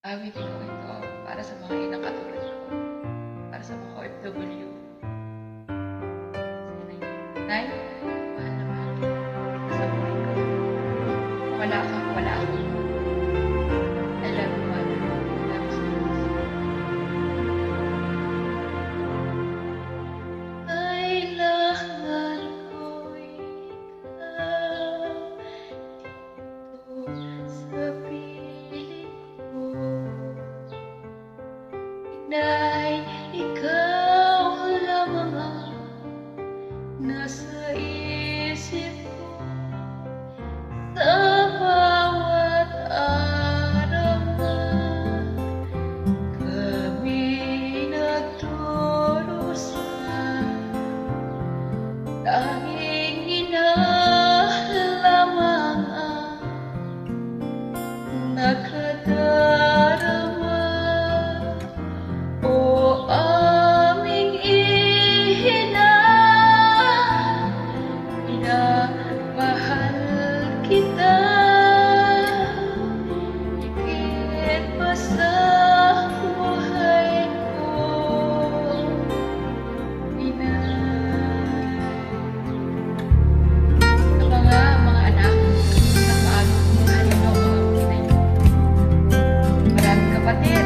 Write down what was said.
Awitin ko ito para sa mga inang katulad ko, para sa mga OFW. Nay, mahal na mahal kita sa buhay ko. Wala ka, wala ako. I love you, Mother. I love you so much. Kailangan ko ikaw dito sa piling ko. Inay, ikaw lamang ang nasa isip ko sa bawat araw na kami nagdurusan. Tanging ina lamang ang nakadarama. O aming ina, minamahal kita higit pa sa buhay ko, inay. Sa mga anak na maaging mahalin mo mga inay. Maraming kapatid.